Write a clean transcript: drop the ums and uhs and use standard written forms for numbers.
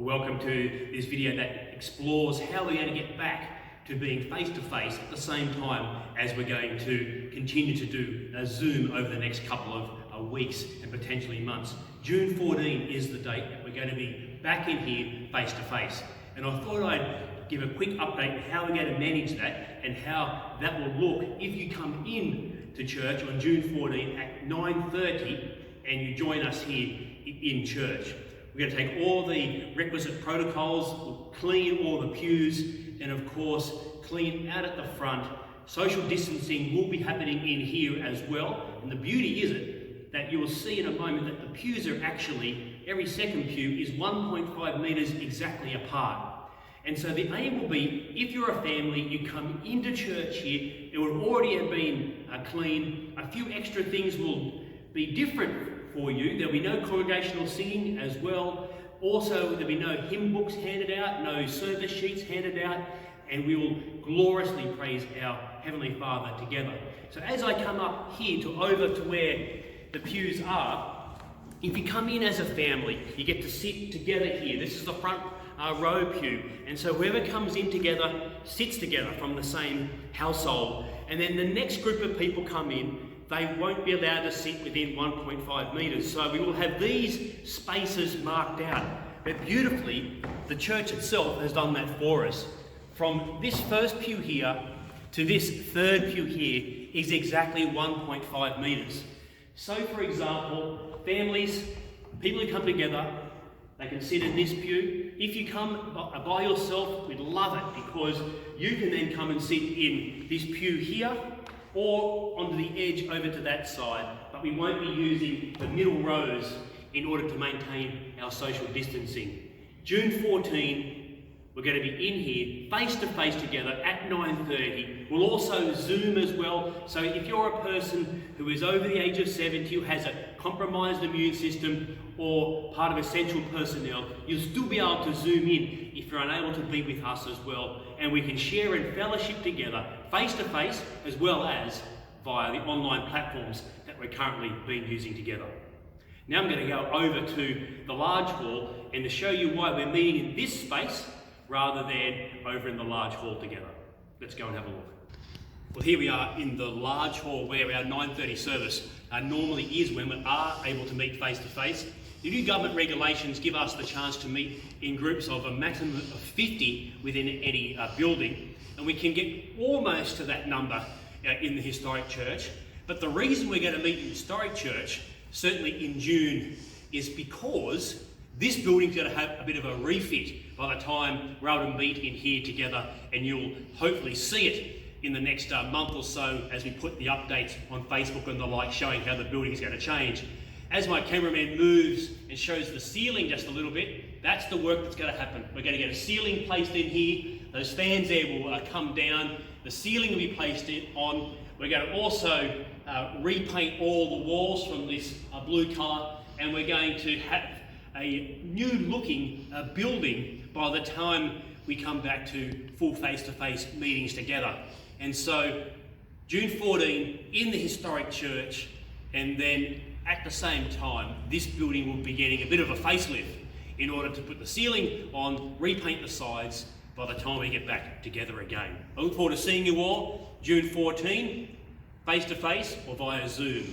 Well, welcome to this video that explores how we're going to get back to being face-to-face at the same time as we're going to continue to do a Zoom over the next couple of weeks and potentially months. June 14 is the date that we're going to be back in here face-to-face. And I thought I'd give a quick update on how we're going to manage that and how that will look if you come in to church on June 14 at 9:30 and you join us here in church. We're going to take all the requisite protocols, we'll clean all the pews, and of course clean out at the front. Social distancing will be happening in here as well, and the beauty is that you will see in a moment that the pews are actually, every second pew is 1.5 metres exactly apart. And so the aim will be, if you're a family, you come into church here, it will already have been clean. A few extra things will be different for you. There'll be no congregational singing as well. Also, there'll be no hymn books handed out, no service sheets handed out, and we will gloriously praise our Heavenly Father together. So as I come up here over to where the pews are, if you come in as a family, you get to sit together here. This is the front row pew, and so whoever comes in together sits together from the same household, and then the next group of people come in, they won't be allowed to sit within 1.5 metres. So we will have these spaces marked out. But beautifully, the church itself has done that for us. From this first pew here to this third pew here is exactly 1.5 metres. So for example, families, people who come together, they can sit in this pew. If you come by yourself, we'd love it because you can then come and sit in this pew here or onto the edge over to that side, but we won't be using the middle rows in order to maintain our social distancing. June 14, we're going to be in here face-to-face together at 9:30. We'll also Zoom as well, so if you're a person who is over the age of 70, who has a compromised immune system or part of essential personnel, you'll still be able to Zoom in if you're unable to be with us as well, and we can share and fellowship together face-to-face as well as via the online platforms that we're currently been using together. Now I'm going to go over to the large hall and to show you why we're meeting in this space rather than over in the large hall together. Let's go and have a look. Well, here we are in the large hall where our 9:30 service normally is when we are able to meet face-to-face. The new government regulations give us the chance to meet in groups of a maximum of 50 within any building, and we can get almost to that number in the historic church. But the reason we're going to meet in the historic church, certainly in June, is because this building's going to have a bit of a refit by the time we're able to meet in here together, and you'll hopefully see it in the next month or so as we put the updates on Facebook and the like showing how the building is going to change. As my cameraman moves and shows the ceiling just a little bit, that's the work that's going to happen. We're going to get a ceiling placed in here, those fans there will come down, the ceiling will be placed on. We're going to also repaint all the walls from this blue colour, and we're going to have a new looking building by the time we come back to full face-to-face meetings together. And so June 14 in the historic church, and then at the same time this building will be getting a bit of a facelift in order to put the ceiling on, repaint the sides by the time we get back together again. I look forward to seeing you all June 14 face-to-face or via Zoom.